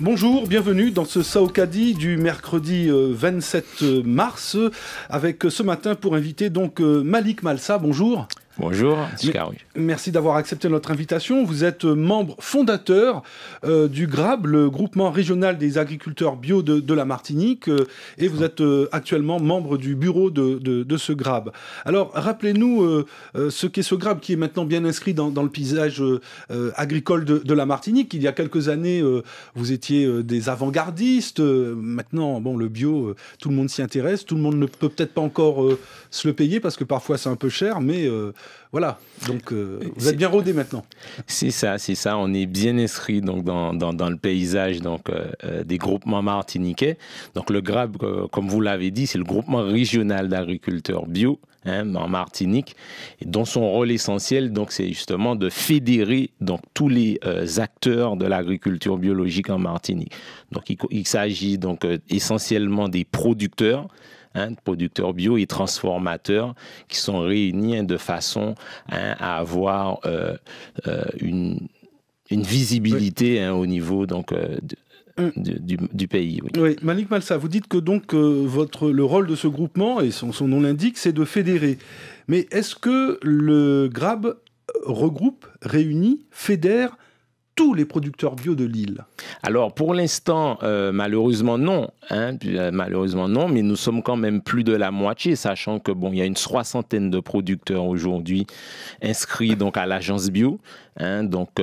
Bonjour, bienvenue dans ce Saocadi du mercredi 27 mars, avec ce matin pour inviter donc Malik Malsa. Bonjour. Bonjour, merci d'avoir accepté notre invitation. Vous êtes membre fondateur du GRAB, le groupement régional des agriculteurs bio de la Martinique, et vous êtes actuellement membre du bureau de ce GRAB. Alors, rappelez-nous ce qu'est ce GRAB qui est maintenant bien inscrit dans le paysage agricole de la Martinique. Il y a quelques années, vous étiez des avant-gardistes. Maintenant, bon, le bio, tout le monde s'y intéresse. Tout le monde ne peut peut-être pas encore se le payer parce que parfois c'est un peu cher, mais voilà, donc vous êtes bien rodé maintenant. C'est ça, on est bien inscrit donc, dans le paysage donc, des groupements martiniquais. Donc le GRAB, comme vous l'avez dit, c'est le groupement régional d'agriculteurs bio en Martinique, et dont son rôle essentiel, donc, c'est justement de fédérer donc, tous les acteurs de l'agriculture biologique en Martinique. Donc il s'agit donc essentiellement des producteurs, producteurs bio et transformateurs qui sont réunis de façon à avoir une visibilité au niveau donc, du pays. Oui. Oui, Malik Malsa, vous dites que donc le rôle de ce groupement, et son nom l'indique, c'est de fédérer. Mais est-ce que le GRAB regroupe, réunit, fédère tous les producteurs bio de l'île? Alors, pour l'instant, malheureusement, non. Malheureusement, non, mais nous sommes quand même plus de la moitié, sachant que bon, il y a une 60aine de producteurs aujourd'hui inscrits donc, à l'agence bio. Donc,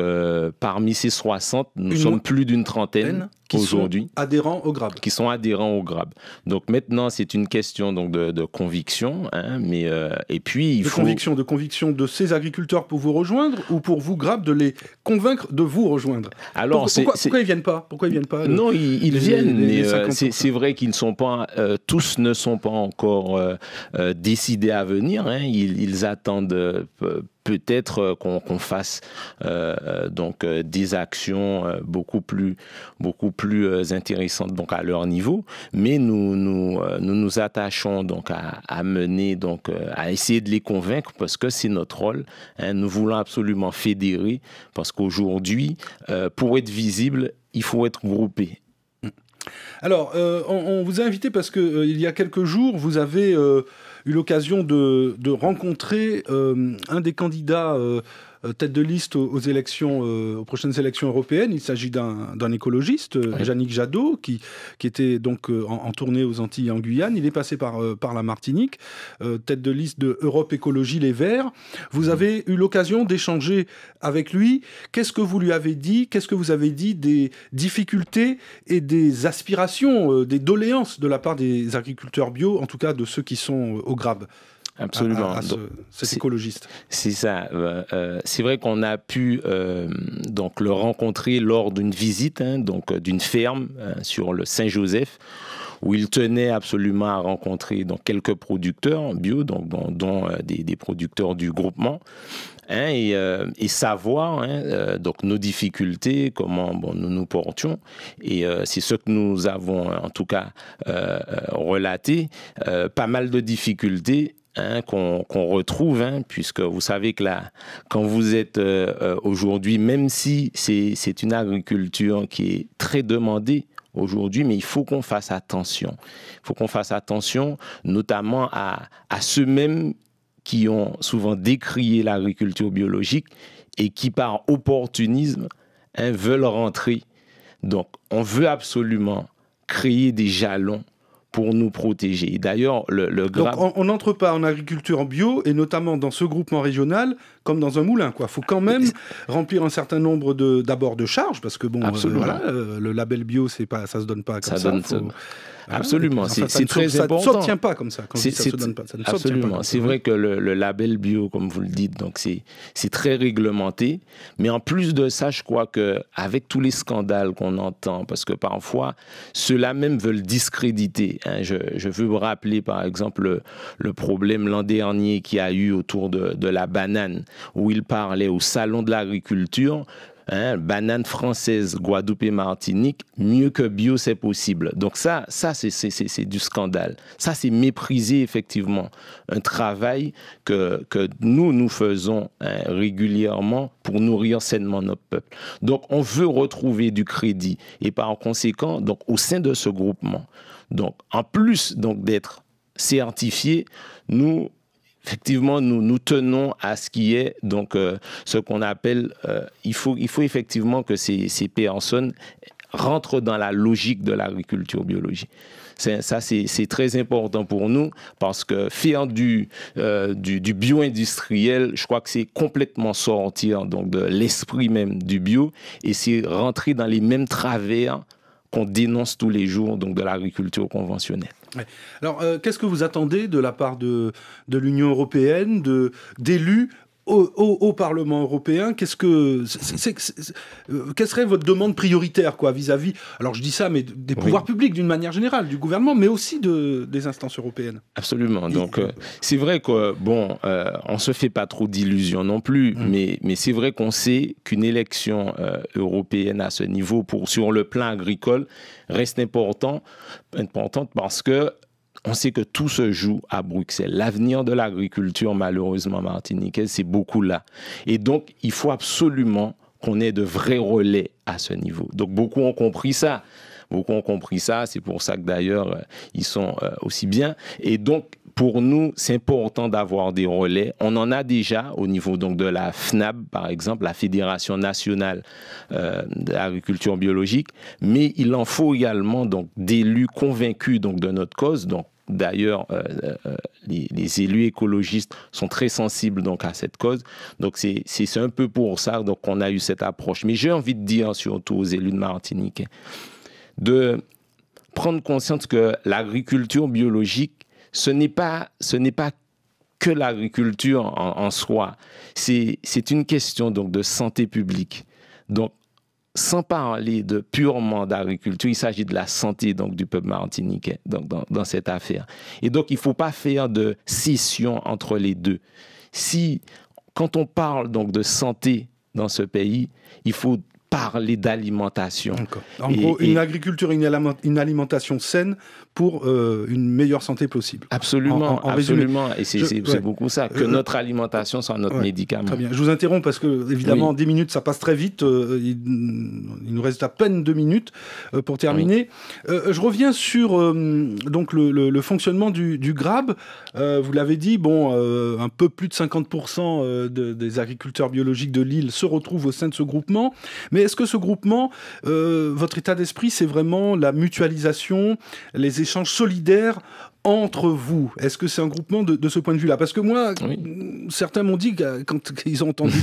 parmi ces 60, nous sommes plus d'une trentaine aujourd'hui. Adhérents au GRAB. Qui sont adhérents au GRAB. Donc, maintenant, c'est une question donc, de conviction. Et puis, de conviction de ces agriculteurs pour vous rejoindre, ou pour vous, GRAB, de les convaincre de vous rejoindre? Alors, pourquoi ils viennent pas? Non, ils viennent, mais c'est vrai qu'ils ne sont pas, tous ne sont pas encore décidés à venir. Ils attendent peut-être qu'on fasse donc des actions beaucoup plus intéressantes donc à leur niveau, mais nous attachons donc à mener donc à essayer de les convaincre parce que c'est notre rôle. Nous voulons absolument fédérer parce qu'aujourd'hui, pour être visible, il faut être groupé. Alors, on vous a invité parce que il y a quelques jours, vous avez eu l'occasion de rencontrer un des candidats tête de liste aux élections, aux prochaines élections européennes. Il s'agit d'un écologiste, oui. Yannick Jadot, qui était donc en tournée aux Antilles et en Guyane. Il est passé par la Martinique, tête de liste de Europe Écologie Les Verts. Vous avez eu l'occasion d'échanger avec lui. Qu'est-ce que vous lui avez dit? Qu'est-ce que vous avez dit des difficultés et des aspirations, des doléances de la part des agriculteurs bio, en tout cas de ceux qui sont au GRAB? Absolument. Cet écologiste. C'est ça. C'est vrai qu'on a pu donc le rencontrer lors d'une visite donc d'une ferme sur le Saint-Joseph, où il tenait absolument à rencontrer donc quelques producteurs bio, donc dont des producteurs du groupement. Et savoir donc nos difficultés, comment nous nous portions. Et c'est ce que nous avons en tout cas relaté. Pas mal de difficultés qu'on retrouve, puisque vous savez que là, quand vous êtes aujourd'hui, même si c'est une agriculture qui est très demandée aujourd'hui, mais il faut qu'on fasse attention. Il faut qu'on fasse attention, notamment à ceux-mêmes qui ont souvent décrié l'agriculture biologique et qui, par opportunisme, veulent rentrer. Donc, on veut absolument créer des jalons pour nous protéger. D'ailleurs, le GRAB... Donc, on n'entre pas en agriculture bio, et notamment dans ce groupement régional, comme dans un moulin, quoi. Il faut quand même remplir un certain nombre d'abord de charges, parce que bon, voilà, le label bio, ça se donne pas comme ça. Absolument, enfin, c'est très important. Ça ne s'obtient pas comme ça. Quand ça se donne pas, ça ne absolument, c'est vrai que le label bio, comme vous le dites, donc c'est très réglementé. Mais en plus de ça, je crois que avec tous les scandales qu'on entend, parce que parfois ceux-là même veulent discréditer. Je veux vous rappeler par exemple le problème l'an dernier qu'il y a eu autour de la banane, où il parlait au salon de l'agriculture. hein, banane française, Guadeloupe et Martinique, mieux que bio, c'est possible. Donc ça c'est du scandale. Ça, c'est mépriser effectivement un travail que nous faisons, hein, régulièrement pour nourrir sainement notre peuple. Donc, on veut retrouver du crédit. Et par conséquent, donc, au sein de ce groupement, donc, en plus donc, d'être certifiés, nous... Effectivement, nous tenons à ce qui est donc ce qu'on appelle. Il faut effectivement que ces personnes rentrent dans la logique de l'agriculture biologique. Ça, c'est très important pour nous parce que faire du bio-industriel, je crois que c'est complètement sortir donc de l'esprit même du bio et c'est rentrer dans les mêmes travers qu'on dénonce tous les jours donc de l'agriculture conventionnelle. Ouais. Alors, qu'est-ce que vous attendez de la part de l'Union européenne, d'élus au Parlement européen? Quelle serait votre demande prioritaire vis-à-vis, alors je dis ça, mais des pouvoirs publics d'une manière générale, du gouvernement, mais aussi des instances européennes? Absolument. Donc, c'est vrai que, bon, on se fait pas trop d'illusions non plus, mais c'est vrai qu'on sait qu'une élection européenne à ce niveau, sur le plan agricole, reste importante parce que on sait que tout se joue à Bruxelles. L'avenir de l'agriculture, malheureusement, martiniquaise, c'est beaucoup là. Et donc, il faut absolument qu'on ait de vrais relais à ce niveau. Donc, beaucoup ont compris ça. C'est pour ça que d'ailleurs, ils sont aussi bien. Et donc, pour nous, c'est important d'avoir des relais. On en a déjà au niveau donc, de la FNAB, par exemple, la Fédération nationale de l'agriculture biologique. Mais il en faut également donc, d'élus convaincus donc, de notre cause. Donc, d'ailleurs, les élus écologistes sont très sensibles donc, à cette cause. Donc, c'est un peu pour ça donc, qu'on a eu cette approche. Mais j'ai envie de dire, surtout aux élus de Martinique, de prendre conscience que l'agriculture biologique, ce n'est pas que l'agriculture en soi. C'est une question donc, de santé publique. Donc, sans parler purement d'agriculture, il s'agit de la santé donc, du peuple martiniquais donc, dans cette affaire. Et donc, il ne faut pas faire de scission entre les deux. Quand on parle donc, de santé dans ce pays, il faut parler d'alimentation. En gros, une agriculture, une alimentation saine pour une meilleure santé possible. Absolument, absolument. Et c'est beaucoup ça, que notre alimentation soit notre médicament. Très bien. Je vous interromps parce que, évidemment, 10 minutes, ça passe très vite. Il nous reste à peine 2 minutes pour terminer. Je reviens sur donc le fonctionnement du GRAB. Vous l'avez dit, un peu plus de 50% des agriculteurs biologiques de l'île se retrouvent au sein de ce groupement. Mais est-ce que ce groupement, votre état d'esprit, c'est vraiment la mutualisation, les échanges solidaires entre vous? Est-ce que c'est un groupement de ce point de vue-là? Parce que moi, certains m'ont dit, quand ils ont entendu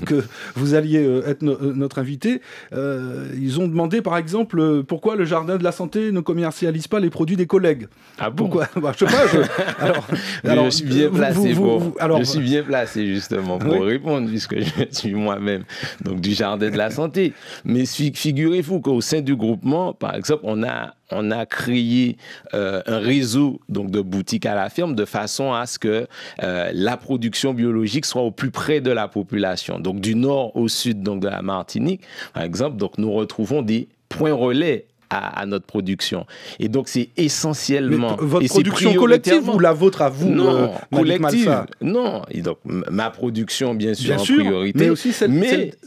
que vous alliez être notre invité, ils ont demandé, par exemple, pourquoi le Jardin de la Santé ne commercialise pas les produits des collègues. Ah bon? Pourquoi? Je sais pas. Alors, je suis bien placé je suis bien placé, justement, pour répondre, puisque je suis moi-même donc, du Jardin de la Santé. Mais figurez-vous qu'au sein du groupement, par exemple, on a créé un réseau donc, de boutiques à la ferme de façon à ce que la production biologique soit au plus près de la population. Donc, du nord au sud donc, de la Martinique, par exemple, donc, nous retrouvons des points relais à notre production. Et donc, c'est essentiellement... Mais votre production collective ou la vôtre à vous? Non, collective. Non. Et donc, ma production, bien sûr, en priorité. Mais aussi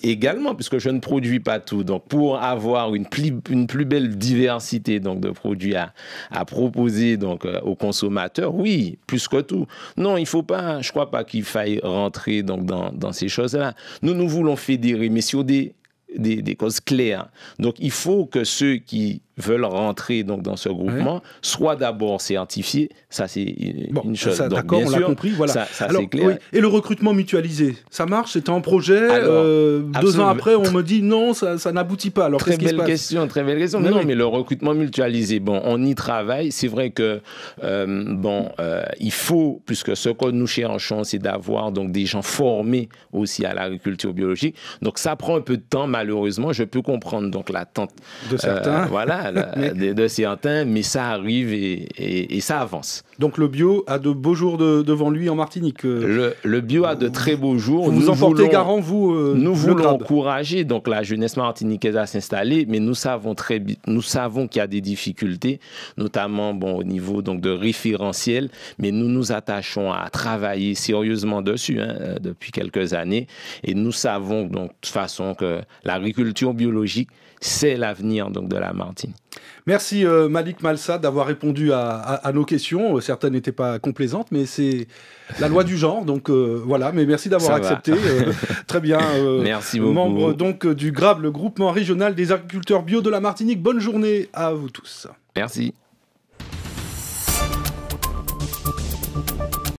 également, puisque je ne produis pas tout. Donc, pour avoir une plus belle diversité donc, de produits à proposer donc, aux consommateurs, oui, plus que tout. Non, il ne faut pas... Je ne crois pas qu'il faille rentrer donc, dans ces choses-là. Nous voulons fédérer, mais sur des causes claires. Donc, il faut que ceux qui veulent rentrer donc, dans ce groupement soient d'abord certifiés. Ça, c'est une chose. Ça, d'accord, on l'a compris. Voilà. Ça c'est clair. Oui. Et le recrutement mutualisé, ça marche? C'était en projet. 2 ans après, on me dit non, ça n'aboutit pas. Alors, très belle question. Mais le recrutement mutualisé, on y travaille. C'est vrai que, il faut, puisque ce que nous cherchons, c'est d'avoir donc, des gens formés aussi à l'agriculture biologique. Donc, ça prend un peu de temps, malheureusement. malheureusement, je peux comprendre donc l'attente de certains, de certains, mais ça arrive et ça avance. Donc le bio a de beaux jours devant lui en Martinique. Le bio a de très beaux jours. Vous en portez garant, vous. Nous voulons encourager donc la jeunesse martiniquaise à s'installer, mais nous savons qu'il y a des difficultés, notamment au niveau donc de référentiel, mais nous nous attachons à travailler sérieusement dessus depuis quelques années, et nous savons donc de toute façon que l'agriculture biologique, c'est l'avenir donc de la Martinique. Merci Malik Malsad d'avoir répondu à nos questions. Certaines n'étaient pas complaisantes, mais c'est la loi du genre. Donc voilà, mais merci d'avoir accepté. Très bien. Merci beaucoup. Membre donc du GRAB, le groupement régional des agriculteurs bio de la Martinique. Bonne journée à vous tous. Merci.